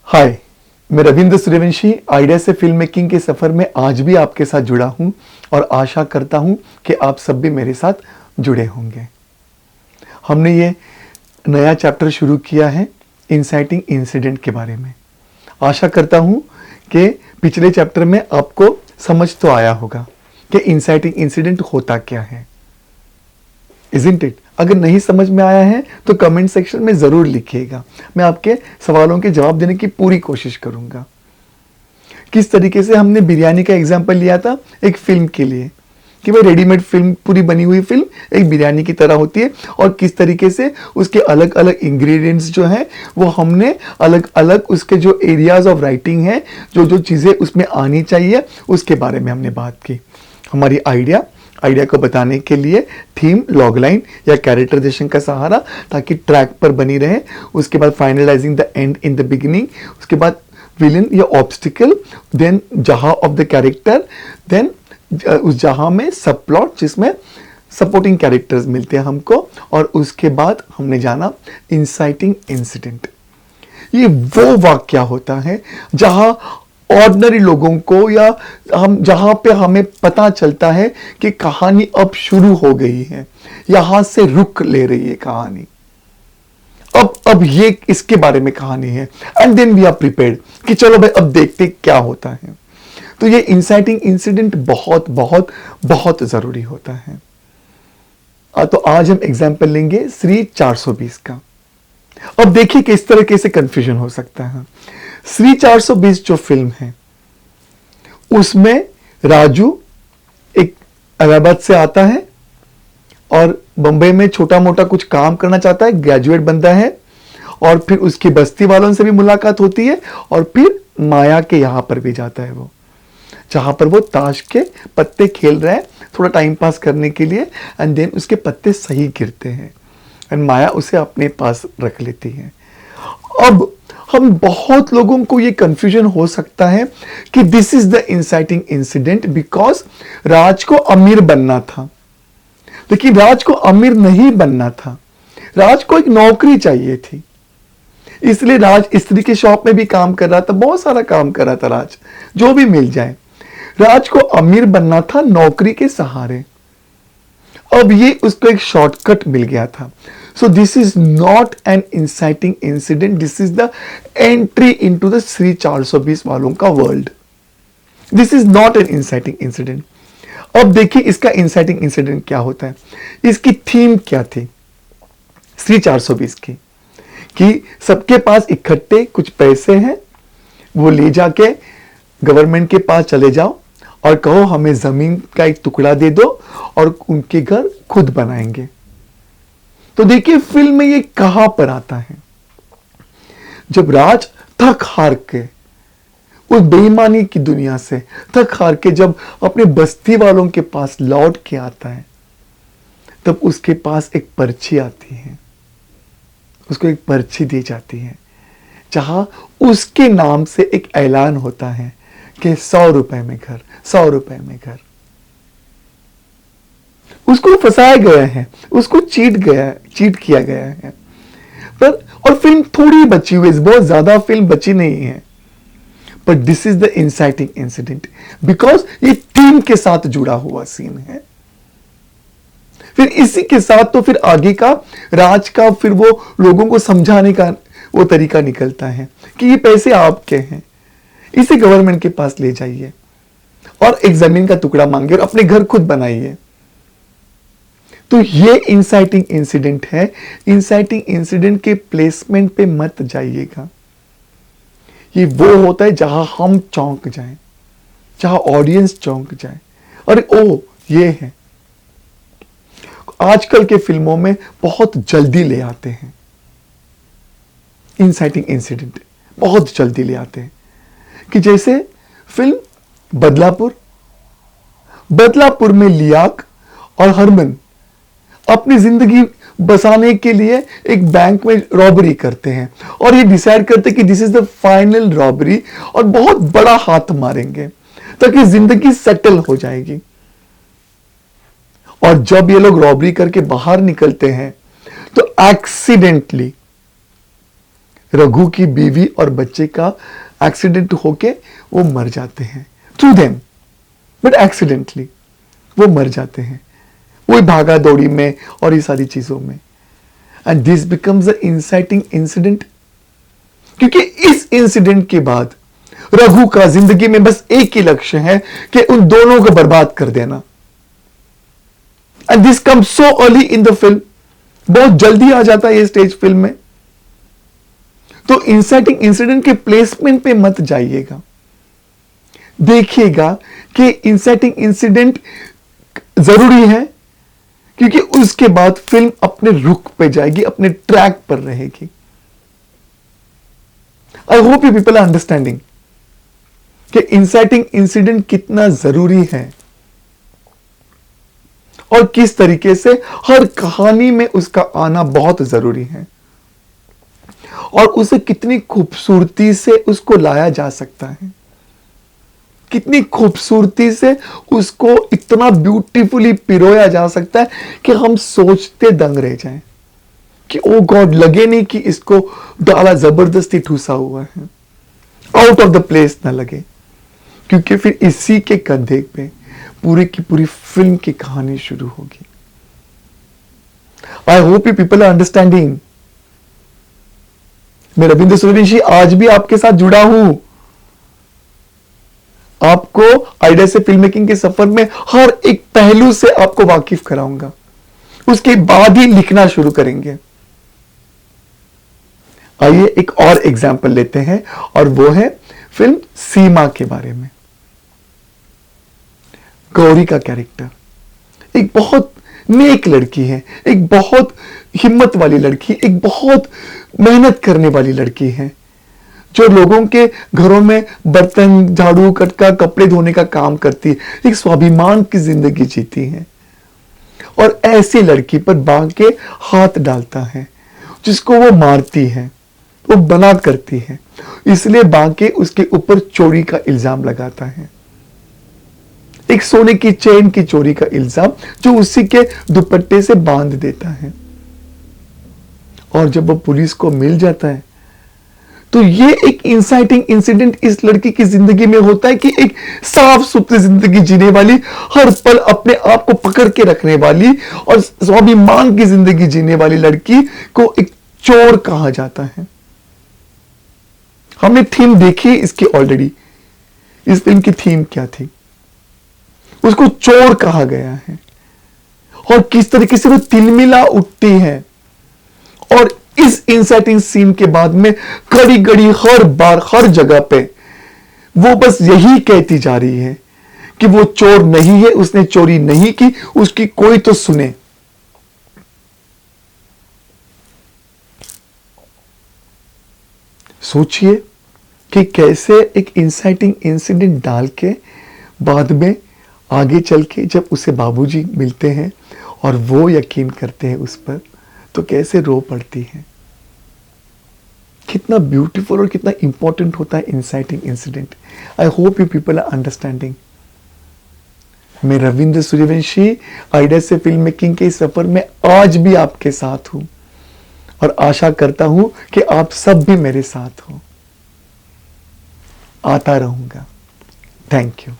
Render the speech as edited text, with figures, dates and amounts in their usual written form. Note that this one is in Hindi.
हाय, मैं रविंद्र सूर्यवंशी आइडिया से फिल्म मेकिंग के सफ़र में आज भी आपके साथ जुड़ा हूं और आशा करता हूं कि आप सब भी मेरे साथ जुड़े होंगे। हमने ये नया चैप्टर शुरू किया है इंसाइटिंग इंसिडेंट के बारे में। आशा करता हूं कि पिछले चैप्टर में आपको समझ तो आया होगा कि इंसाइटिंग इंसिडेंट होता क्या है। Isn't it? अगर नहीं समझ में आया है तो कमेंट सेक्शन में ज़रूर लिखिएगा। मैं आपके सवालों के जवाब देने की पूरी कोशिश करूंगा। किस तरीके से हमने बिरयानी का एग्जाम्पल लिया था एक फिल्म के लिए कि भाई रेडीमेड फिल्म, पूरी बनी हुई फिल्म एक बिरयानी की तरह होती है और किस तरीके से उसके अलग अलग इंग्रेडिएंट्स जो हैं वो हमने अलग अलग उसके जो एरियाज ऑफ राइटिंग है, जो जो चीज़ें उसमें आनी चाहिए उसके बारे में हमने बात की। हमारी आइडिया को बताने के लिए थीम, लॉगलाइन या कैरेक्टराइजेशन का सहारा ताकि ट्रैक पर बनी रहे। उसके बाद finalising the end in the beginning, उसके बाद विलन या ऑब्स्टिकल, देन जहां ऑफ द कैरेक्टर, देन उस जहां में सब प्लॉट जिसमें सपोर्टिंग कैरेक्टर्स मिलते हैं हमको, और उसके बाद हमने जाना इंसाइटिंग इंसिडेंट। ये वो वाक्या होता है जहां ऑर्डिनरी लोगों को या हम जहां पे हमें पता चलता है कि कहानी अब शुरू हो गई है, यहां से रुक ले रही है कहानी, अब ये इसके बारे में कहानी है, and then we are prepared कि चलो भाई अब देखते क्या होता है। तो ये इंसाइटिंग इंसिडेंट बहुत बहुत बहुत जरूरी होता है। तो आज हम एग्जाम्पल लेंगे श्री 420 का। अब देखिए किस तरीके से कंफ्यूजन हो सकता है। श्री 420 जो फिल्म है उसमें राजू एक इलाहाबाद से आता है और बंबई में छोटा मोटा कुछ काम करना चाहता है, ग्रेजुएट बंदा है, और फिर उसकी बस्ती वालों से भी मुलाकात होती है और फिर माया के यहां पर भी जाता है वो, जहां पर वो ताश के पत्ते खेल रहे हैं थोड़ा टाइम पास करने के लिए, एंड देन उसके पत्ते सही गिरते हैं एंड माया उसे अपने पास रख लेती है। अब हम बहुत लोगों को ये कंफ्यूजन हो सकता है कि this is the inciting incident because Raj को अमीर बनना था, लेकिन राज को अमीर नहीं बनना था, राज को एक नौकरी चाहिए थी, इसलिए राज स्त्री के शॉप में भी काम कर रहा था, बहुत सारा काम कर रहा था राज, जो भी मिल जाए। राज को अमीर बनना था नौकरी के सहारे। अब ये उसको एक शॉर्टकट मिल गया था। So this is not an inciting incident, this is the entry into the Shri 420 वालों का world. This is not an inciting incident. अब देखिए इसका इंसाइटिंग इंसिडेंट क्या होता है, इसकी थीम क्या थी श्री 420 की, कि सबके पास इकट्ठे कुछ पैसे हैं, वो ले जाके गवर्नमेंट के पास चले जाओ और कहो हमें जमीन का एक टुकड़ा दे दो और उनके घर खुद बनाएंगे। तो देखिए फिल्म में ये कहां पर आता है, जब राज थक हार के उस बेईमानी की दुनिया से थक हार के जब अपने बस्ती वालों के पास लौट के आता है, तब उसके पास एक पर्ची आती है, उसको एक पर्ची दी जाती है जहां उसके नाम से एक ऐलान होता है कि 100 रुपए में घर, 100 रुपए में घर। उसको फंसाया गया है, उसको चीट किया गया है। पर और फिल्म थोड़ी बची हुई है, बहुत ज्यादा फिल्म बची नहीं है, पर this is the inciting incident because ये टीम के साथ जुड़ा हुआ सीन है। फिर इसी के साथ तो फिर आगे का राज का फिर वो लोगों को समझाने का वो तरीका निकलता है कि ये पैसे आपके हैं, इसे गवर्नमेंट के पास ले जाइए और एक जमीन का टुकड़ा मांगिए और अपने घर खुद बनाइए। तो ये इंसाइटिंग इंसिडेंट है। इंसाइटिंग इंसिडेंट के प्लेसमेंट पे मत जाइएगा। ये वो होता है जहां हम चौंक जाएं, जहां ऑडियंस चौंक जाए, अरे ओ ये है। आजकल के फिल्मों में बहुत जल्दी ले आते हैं इंसाइटिंग इंसिडेंट, बहुत जल्दी ले आते हैं कि जैसे फिल्म बदलापुर में लियाक और हरमन अपनी जिंदगी बसाने के लिए एक बैंक में रॉबरी करते हैं और ये डिसाइड करते हैं कि this is the final robbery और बहुत बड़ा हाथ मारेंगे ताकि जिंदगी सेटल हो जाएगी। और जब ये लोग रॉबरी करके बाहर निकलते हैं तो एक्सीडेंटली रघु की बीवी और बच्चे का एक्सीडेंट होके वो मर जाते हैं, थ्रू देम, बट एक्सीडेंटली वो मर जाते हैं, वही भागा दौड़ी में और ये सारी चीजों में। And this becomes a inciting incident, क्योंकि इस इंसिडेंट के बाद रघु का जिंदगी में बस एक ही लक्ष्य है कि उन दोनों को बर्बाद कर देना। And this comes so early in the film, बहुत जल्दी आ जाता है ये स्टेज फिल्म में। तो इंसाइटिंग इंसिडेंट के प्लेसमेंट पे मत जाइएगा, देखिएगा कि इंसाइटिंग इंसिडेंट जरूरी है, क्योंकि उसके बाद फिल्म अपने रुख पे जाएगी, अपने ट्रैक पर रहेगी। I hope you people are understanding कि इंसाइटिंग इंसिडेंट कितना जरूरी है और किस तरीके से हर कहानी में उसका आना बहुत जरूरी है, और उसे कितनी खूबसूरती से उसको लाया जा सकता है, कितनी खूबसूरती से उसको इतना ब्यूटीफुली पिरोया जा सकता है कि हम सोचते दंग रह जाएं कि ओ गॉड, लगे नहीं कि इसको डाला जबरदस्ती ठूसा हुआ है, आउट ऑफ द प्लेस ना लगे, क्योंकि फिर इसी के कंधे पे पूरी की पूरी फिल्म की कहानी शुरू होगी। I hope you people are understanding. मैं रविंद्र सूर्यवंशी आज भी आपके साथ जुड़ा हूं, आपको आइडिया से फिल्म मेकिंग के सफर में हर एक पहलू से आपको वाकिफ कराऊंगा, उसके बाद ही लिखना शुरू करेंगे। आइए एक और एग्जाम्पल लेते हैं, और वो है फिल्म सीमा के बारे में। गौरी का कैरेक्टर एक बहुत नेक लड़की है, एक बहुत हिम्मत वाली लड़की, एक बहुत मेहनत करने वाली लड़की है, जो लोगों के घरों में बर्तन, झाड़ू, कटका, कपड़े धोने का काम करती है, एक स्वाभिमान की जिंदगी जीती है। और ऐसी लड़की पर बांके हाथ डालता है, जिसको वो मारती है, वो बना करती है, इसलिए बांके उसके ऊपर चोरी का इल्जाम लगाता है, एक सोने की चेन की चोरी का इल्जाम, जो उसी के दुपट्टे से बांध देता है। और जब वो पुलिस को मिल जाता है, तो ये एक इंसाइटिंग इंसिडेंट इस लड़की की जिंदगी में होता है कि एक साफ सुथरी जिंदगी जीने वाली, हर पल अपने आप को पकड़ के रखने वाली और स्वाभिमान की जिंदगी जीने वाली लड़की को एक चोर कहा जाता है। हमने थीम देखी इसकी ऑलरेडी, इस फिल्म की थीम क्या थी, उसको चोर कहा गया है, और किस तरीके से वो तिलमिला उठती है। और इस इंसाइटिंग सीन के बाद में घड़ी घड़ी हर बार हर जगह पे वो बस यही कहती जा रही है कि वो चोर नहीं है, उसने चोरी नहीं की, उसकी कोई तो सुने। सोचिए कि कैसे एक इंसाइटिंग इंसिडेंट डाल के बाद में आगे चल के जब उसे बाबूजी मिलते हैं और वो यकीन करते हैं उस पर, तो कैसे रो पड़ती है। कितना ब्यूटीफुल और कितना इंपॉर्टेंट होता है inciting incident. I hope you people are understanding. मैं रविंद्र सूर्यवंशी आइडिया से फिल्म मेकिंग के इस सफर में आज भी आपके साथ हूं, और आशा करता हूं कि आप सब भी मेरे साथ हो। आता रहूंगा। Thank you.